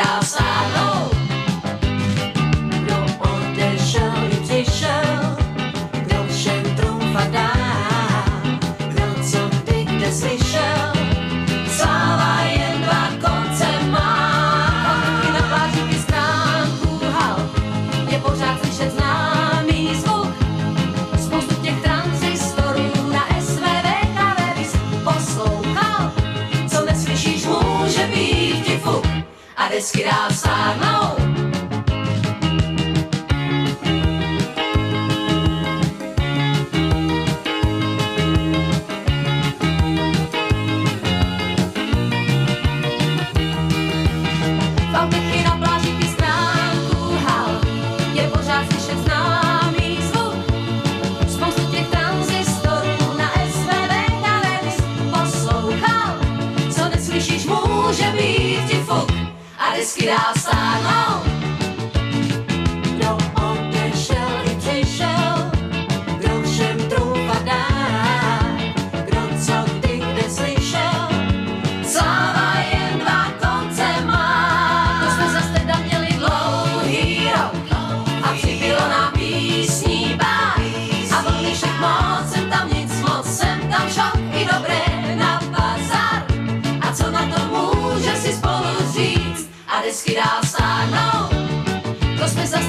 dál stárnou. Kdo odešel i přišel, kdo všem trumfat dá, kdo co kdy kde slyšel, sláva jen dva konce má. I na pláži stránku hal je pořád slyšet známý zvuk, spoustu těch tranzistorů na SVVKV bys poslouchal. Co neslyšíš, může být ti fuk a desky dál stárnou. V autech na pláži i stránku hal je pořád slyšet známý zvuk, spoustu těch tranzistorů na SVVKV bys poslouchal. Co neslyšíš, může být ti fuk a desky dál stárnou. Kdo odešel i přišel, kdo všem trumfat dá, kdo co kdy kde slyšel, sláva jen dva konce má. To jsme zas teda měli dlouhý rok a přibylo nám písní bát a vlny však moc, sem tam nic moc, sem tam šok i dobré na bazar. A co na to může si spolu říct a desky dál stárnou. To jsme zas